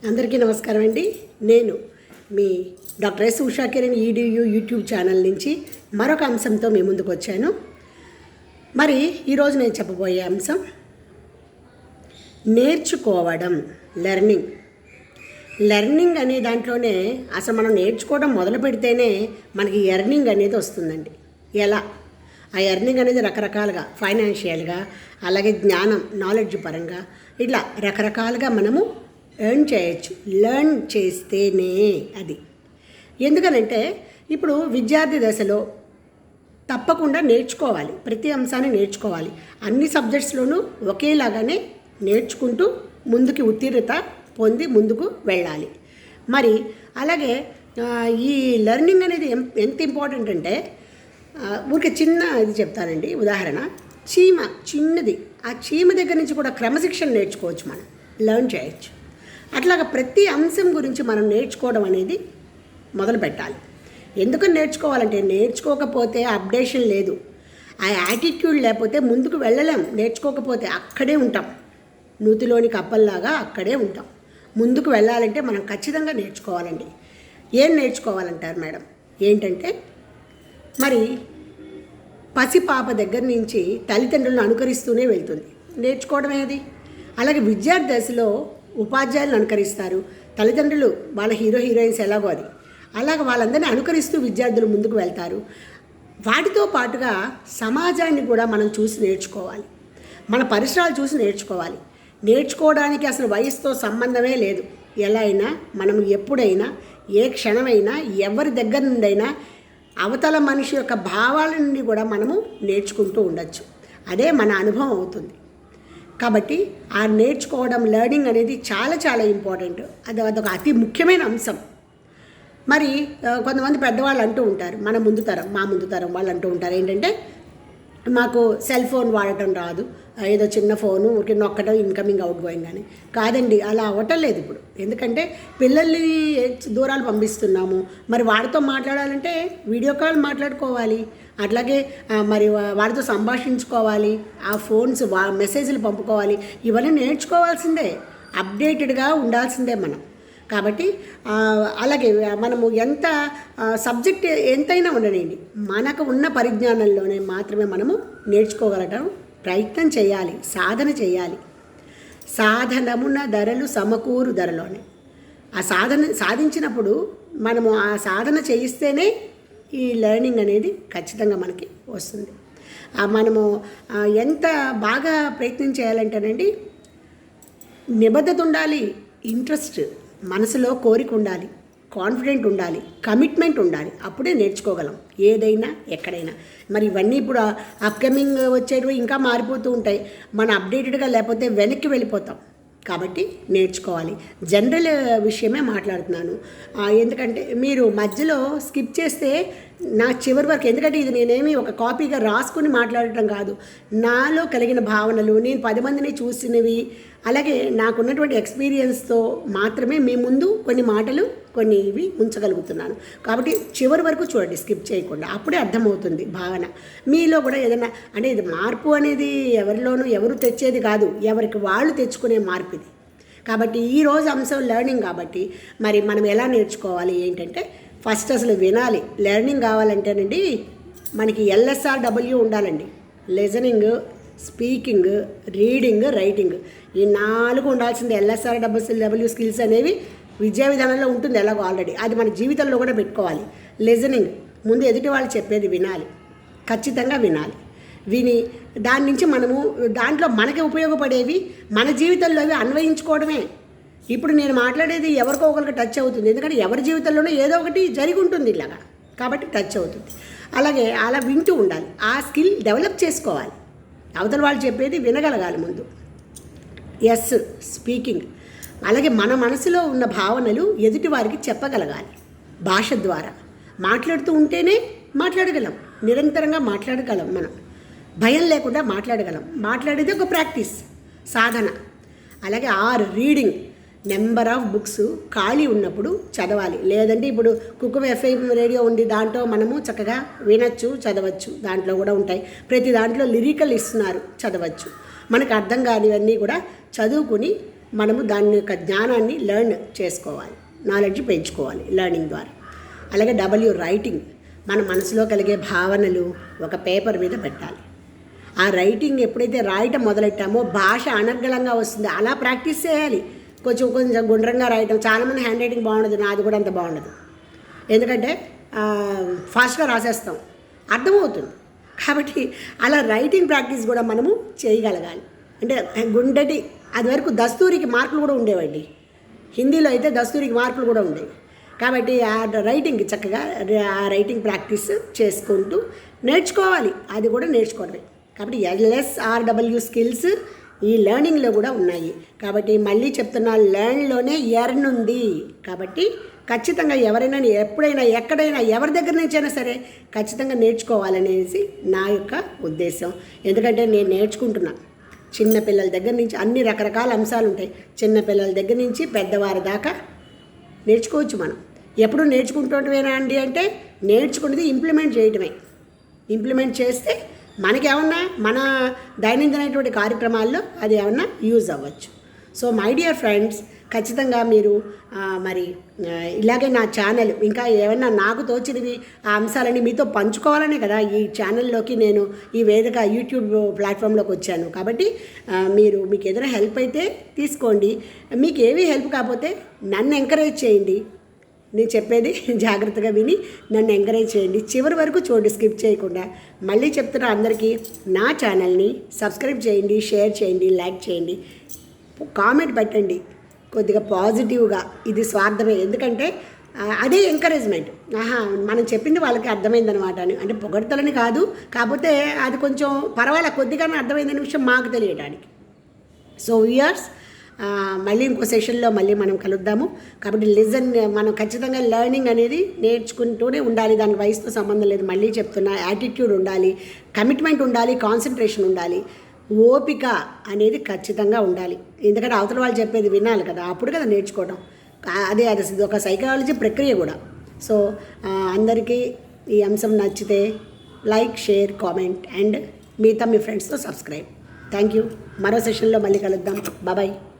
అందరికీ నమస్కారం అండి. నేను మీ doctor S Usha Kiran EDU YouTube channel నుంచి మరొక అంశంతో మీ ముందుకు వచ్చాను. మరి ఈరోజు నేను చెప్పబోయే అంశం నేర్చుకోవడం, లెర్నింగ్ అనే దాంట్లోనే అసలు మనం నేర్చుకోవడం మొదలు పెడితేనే మనకి ఎర్నింగ్ అనేది వస్తుందండి. ఎలా ఆ ఎర్నింగ్ అనేది రకరకాలుగా ఫైనాన్షియల్గా, అలాగే జ్ఞానం నాలెడ్జ్ పరంగా ఇట్లా రకరకాలుగా మనము ఎర్న్ చేయొచ్చు. లెర్న్ చేస్తేనే అది. ఎందుకనంటే ఇప్పుడు విద్యార్థి దశలో తప్పకుండా నేర్చుకోవాలి, ప్రతి అంశాన్ని నేర్చుకోవాలి. అన్ని సబ్జెక్ట్స్లోనూ ఒకేలాగానే నేర్చుకుంటూ ముందుకి ఉత్తీర్ణత పొంది ముందుకు వెళ్ళాలి. మరి అలాగే ఈ లెర్నింగ్ అనేది ఎంత ఇంపార్టెంట్ అంటే ఊరికే చిన్న ఇది చెప్తానండి. ఉదాహరణ, చీమ చిన్నది, ఆ చీమ దగ్గర నుంచి కూడా క్రమశిక్షణ నేర్చుకోవచ్చు, మనం లెర్న్ చేయొచ్చు. అట్లాగా ప్రతి అంశం గురించి మనం నేర్చుకోవడం అనేది మొదలు పెట్టాలి. ఎందుకని నేర్చుకోవాలంటే నేర్చుకోకపోతే అప్డేషన్ లేదు, ఆ యాటిట్యూడ్ లేకపోతే ముందుకు వెళ్ళలేం. నేర్చుకోకపోతే అక్కడే ఉంటాం, నూతిలోని కప్పల్లాగా అక్కడే ఉంటాం. ముందుకు వెళ్ళాలంటే మనం ఖచ్చితంగా నేర్చుకోవాలండి. ఏం నేర్చుకోవాలంటారు మేడం? ఏంటంటే మరి పసిపాప దగ్గర నుంచి తల్లిదండ్రులను అనుకరిస్తూనే వెళ్తుంది నేర్చుకోవడం అనేది. అలాగే విద్యార్థి దశలో ఉపాధ్యాయులను అనుకరిస్తారు, తల్లిదండ్రులు వాళ్ళ హీరోయిన్స్ ఎలాగో అది అలాగ వాళ్ళందరినీ అనుకరిస్తూ విద్యార్థులు ముందుకు వెళ్తారు. వాటితో పాటుగా సమాజాన్ని కూడా మనం చూసి నేర్చుకోవాలి, మన పరిసరాలు చూసి నేర్చుకోవాలి. నేర్చుకోవడానికి అసలు వయసుతో సంబంధమే లేదు. ఎలా అయినా మనం ఎప్పుడైనా ఏ క్షణమైనా ఎవరి దగ్గర నుండైనా అవతల మనిషి యొక్క భావాల నుండి కూడా మనము నేర్చుకుంటూ ఉండొచ్చు. అదే మన అనుభవం అవుతుంది. కాబట్టి ఆ నేర్చుకోవడం, లెర్నింగ్ అనేది చాలా చాలా ఇంపార్టెంట్. అదొక అతి ముఖ్యమైన అంశం. మరి కొంతమంది పెద్దవాళ్ళు అంటూ ఉంటారు, మా ముందు తరం వాళ్ళు అంటూ ఉంటారు ఏంటంటే, మాకు సెల్ ఫోన్ వాడటం రాదు, ఏదో చిన్న ఫోను ఊరికి నొక్కడం ఇన్కమింగ్ అవుట్ గోయింగ్ అని. కాదండి, అలా అవ్వటం లేదు ఇప్పుడు. ఎందుకంటే పిల్లల్ని దూరాలు పంపిస్తున్నాము, మరి వాడితో మాట్లాడాలంటే వీడియో కాల్ మాట్లాడుకోవాలి, అట్లాగే మరి వాడితో సంభాషించుకోవాలి, ఆ ఫోన్స్ మెసేజ్లు పంపుకోవాలి. ఇవన్నీ నేర్చుకోవాల్సిందే, అప్డేటెడ్గా ఉండాల్సిందే మనం. కాబట్టి అలాగే మనము ఎంత సబ్జెక్ట్ ఎంతైనా ఉండనండి, మనకు ఉన్న పరిజ్ఞానంలోనే మాత్రమే మనము నేర్చుకోగలగడం ప్రయత్నం చేయాలి, సాధన చేయాలి. సాధనమున ధరలు సమకూరు ధరలోనే. ఆ సాధించినప్పుడు మనము ఆ సాధన చేయిస్తేనే ఈ లెర్నింగ్ అనేది ఖచ్చితంగా మనకి వస్తుంది. మనము ఎంత బాగా ప్రయత్నం చేయాలంటేనండి, నిబద్ధత ఉండాలి, ఇంట్రెస్ట్, మనసులో కోరిక ఉండాలి, కాన్ఫిడెంట్ ఉండాలి, కమిట్మెంట్ ఉండాలి. అప్పుడే నేర్చుకోగలం ఏదైనా ఎక్కడైనా. మరి ఇవన్నీ ఇప్పుడు అప్కమింగ్ వచ్చేటివి ఇంకా మారిపోతూ ఉంటాయి. మనం అప్డేటెడ్గా లేకపోతే వెనక్కి వెళ్ళిపోతాం. కాబట్టి నేర్చుకోవాలి. జనరల్ విషయమే మాట్లాడుతున్నాను, ఎందుకంటే మీరు మధ్యలో స్కిప్ చేస్తే నా చివరి వరకు, ఎందుకంటే ఇది నేనేమి ఒక కాపీగా రాసుకుని మాట్లాడటం కాదు, నాలో కలిగిన భావనలు, నేను 10 మందిని చూసినవి, అలాగే నాకున్నటువంటి ఎక్స్పీరియన్స్తో మాత్రమే మీ ముందు కొన్ని మాటలు కొన్ని ఇవి ఉంచగలుగుతున్నాను. కాబట్టి చివరి వరకు చూడండి, స్కిప్ చేయకుండా, అప్పుడే అర్థమవుతుంది భావన. మీలో కూడా ఏదైనా అంటే ఇది మార్పు అనేది ఎవరిలోనూ ఎవరు తెచ్చేది కాదు, ఎవరికి వాళ్ళు తెచ్చుకునే మార్పు ఇది. కాబట్టి ఈరోజు అంశం లెర్నింగ్ కాబట్టి మరి మనం ఎలా నేర్చుకోవాలి ఏంటంటే, ఫస్ట్ అసలు వినాలి. లెర్నింగ్ కావాలంటేనండి మనకి LSRW ఉండాలండి. లిజనింగ్, స్పీకింగ్, రీడింగ్, రైటింగ్, ఈ 4 ఉండాల్సిందే. LSRW స్కిల్స్ అనేవి విద్యా విధానంలో ఉంటుంది ఎలాగో ఆల్రెడీ, అది మన జీవితంలో కూడా పెట్టుకోవాలి. లిజనింగ్, ముందు ఎదుటి వాళ్ళు చెప్పేది వినాలి, ఖచ్చితంగా వినాలి. విని దాని నుంచి మనము దాంట్లో మనకి ఉపయోగపడేవి మన జీవితంలో అవి అన్వయించుకోవడమే. ఇప్పుడు నేను మాట్లాడేది ఎవరికో ఒకరికి టచ్ అవుతుంది, ఎందుకంటే ఎవరి జీవితంలోనూ ఏదో ఒకటి జరిగి ఉంటుంది ఇలాగా, కాబట్టి టచ్ అవుతుంది. అలాగే అలా వింటూ ఉండాలి, ఆ స్కిల్ డెవలప్ చేసుకోవాలి. అవతల వాళ్ళు చెప్పేది వినగలగాలి ముందు. స్పీకింగ్, అలాగే మన మనసులో ఉన్న భావనలు ఎదుటి వారికి చెప్పగలగాలి. భాష ద్వారా మాట్లాడుతూ ఉంటేనే మాట్లాడగలం, నిరంతరంగా మాట్లాడగలం, మనం భయం లేకుండా మాట్లాడగలం. మాట్లాడేది ఒక ప్రాక్టీస్, సాధన. అలాగే రీడింగ్, నెంబర్ ఆఫ్ బుక్స్ ఖాళీ ఉన్నప్పుడు చదవాలి. లేదంటే ఇప్పుడు కుక్కుమ FM రేడియో ఉంది, దాంట్లో మనము చక్కగా వినొచ్చు, చదవచ్చు. దాంట్లో కూడా ఉంటాయి, ప్రతి దాంట్లో లిరికల్ ఇస్తున్నారు, చదవచ్చు. మనకు అర్థం కానివన్నీ కూడా చదువుకుని మనము దాని యొక్క జ్ఞానాన్ని లెర్న్ చేసుకోవాలి, నాలెడ్జ్ పెంచుకోవాలి లెర్నింగ్ ద్వారా. అలాగే రైటింగ్, మన మనసులో కలిగే భావనలు ఒక పేపర్ మీద పెట్టాలి. ఆ రైటింగ్ ఎప్పుడైతే రాయటం మొదలెట్టామో భాష అనర్గళంగా వస్తుంది. అలా ప్రాక్టీస్ చేయాలి. కొంచెం గుండ్రంగా రాయటం, చాలామంది హ్యాండ్ రైటింగ్ బాగుండదు, నాది కూడా అంత బాగుండదు. ఎందుకంటే ఫాస్ట్గా రాసేస్తాం, అర్థమవుతుంది. కాబట్టి అలా రైటింగ్ ప్రాక్టీస్ కూడా మనము చేయగలగాలి. అంటే గుండెటి అది వరకు దస్తూరికి మార్కులు కూడా ఉండేవండి. హిందీలో అయితే దస్తూరికి మార్కులు కూడా ఉండేవి. కాబట్టి ఆ రైటింగ్ చక్కగా ఆ రైటింగ్ ప్రాక్టీస్ చేసుకుంటూ నేర్చుకోవాలి. అది కూడా నేర్చుకోవడమే. కాబట్టి LSRW స్కిల్స్ ఈ లెర్నింగ్లో కూడా ఉన్నాయి. కాబట్టి మళ్ళీ చెప్తున్నా, లెర్న్లోనే ఎర్న్ ఉంది. కాబట్టి ఖచ్చితంగా ఎవరైనా ఎప్పుడైనా ఎక్కడైనా ఎవరి దగ్గర నుంచైనా సరే ఖచ్చితంగా నేర్చుకోవాలనేసి నా యొక్క ఉద్దేశం. ఎందుకంటే నేను నేర్చుకుంటున్నా. చిన్నపిల్లల దగ్గర నుంచి అన్ని రకరకాల అంశాలు ఉంటాయి. చిన్నపిల్లల దగ్గర నుంచి పెద్దవారి దాకా నేర్చుకోవచ్చు. మనం ఎప్పుడు నేర్చుకుంటుంటమేనా అండి అంటే, నేర్చుకున్నది ఇంప్లిమెంట్ చేయటమే. ఇంప్లిమెంట్ చేస్తే మనకేమన్నా మన దైనందినటువంటి కార్యక్రమాల్లో అది ఏమన్నా యూజ్ అవ్వచ్చు. సో మై డియర్ ఫ్రెండ్స్, ఖచ్చితంగా మీరు మరి ఇలాగే నా ఛానల్ ఇంకా ఏమన్నా నాకు తోచినవి ఆ అంశాలని మీతో పంచుకోవాలనే కదా ఈ ఛానల్లోకి నేను ఈ వేదిక యూట్యూబ్ ప్లాట్ఫామ్లోకి వచ్చాను. కాబట్టి మీకు ఏదైనా హెల్ప్ అయితే తీసుకోండి. మీకు ఏవి హెల్ప్ కాకపోతే నన్ను ఎంకరేజ్ చేయండి. నేను చెప్పేది జాగ్రత్తగా విని నన్ను ఎంకరేజ్ చేయండి. చివరి వరకు చూడండి, స్కిప్ చేయకుండా. మళ్ళీ చెప్తున్నా, అందరికీ నా ఛానల్ని సబ్స్క్రైబ్ చేయండి, షేర్ చేయండి, లైక్ చేయండి, కామెంట్ పెట్టండి కొద్దిగా పాజిటివ్గా. ఇది స్వార్థమే, ఎందుకంటే అదే ఎంకరేజ్మెంట్. మనం చెప్పింది వాళ్ళకి అర్థమైందనమాట అని. అంటే పొగడతలని కాదు, కాకపోతే అది కొంచెం పర్వాలే కొద్దిగానే అర్థమైందనే విషయం మాకు తెలియడానికి. సో వ్యూయర్స్, మళ్ళీ ఇంకో సెషన్లో మళ్ళీ మనం కలుద్దాము. కాబట్టి మనం ఖచ్చితంగా లెర్నింగ్ అనేది నేర్చుకుంటూనే ఉండాలి. దానికి వయసుతో సంబంధం లేదు. మళ్ళీ చెప్తున్నా, యాటిట్యూడ్ ఉండాలి, కమిట్మెంట్ ఉండాలి, కాన్సన్ట్రేషన్ ఉండాలి, ఓపిక అనేది ఖచ్చితంగా ఉండాలి. ఎందుకంటే అవతల వాళ్ళు చెప్పేది వినాలి కదా, అప్పుడు కదా నేర్చుకోవడం. అది ఒక సైకాలజీ ప్రక్రియ కూడా. సో అందరికీ ఈ అంశం నచ్చితే లైక్, షేర్, కామెంట్ అండ్ మీ ఫ్రెండ్స్తో సబ్స్క్రైబ్. Thank you. మరో సెషన్లో మళ్ళీ కలుద్దాం. బాయ్.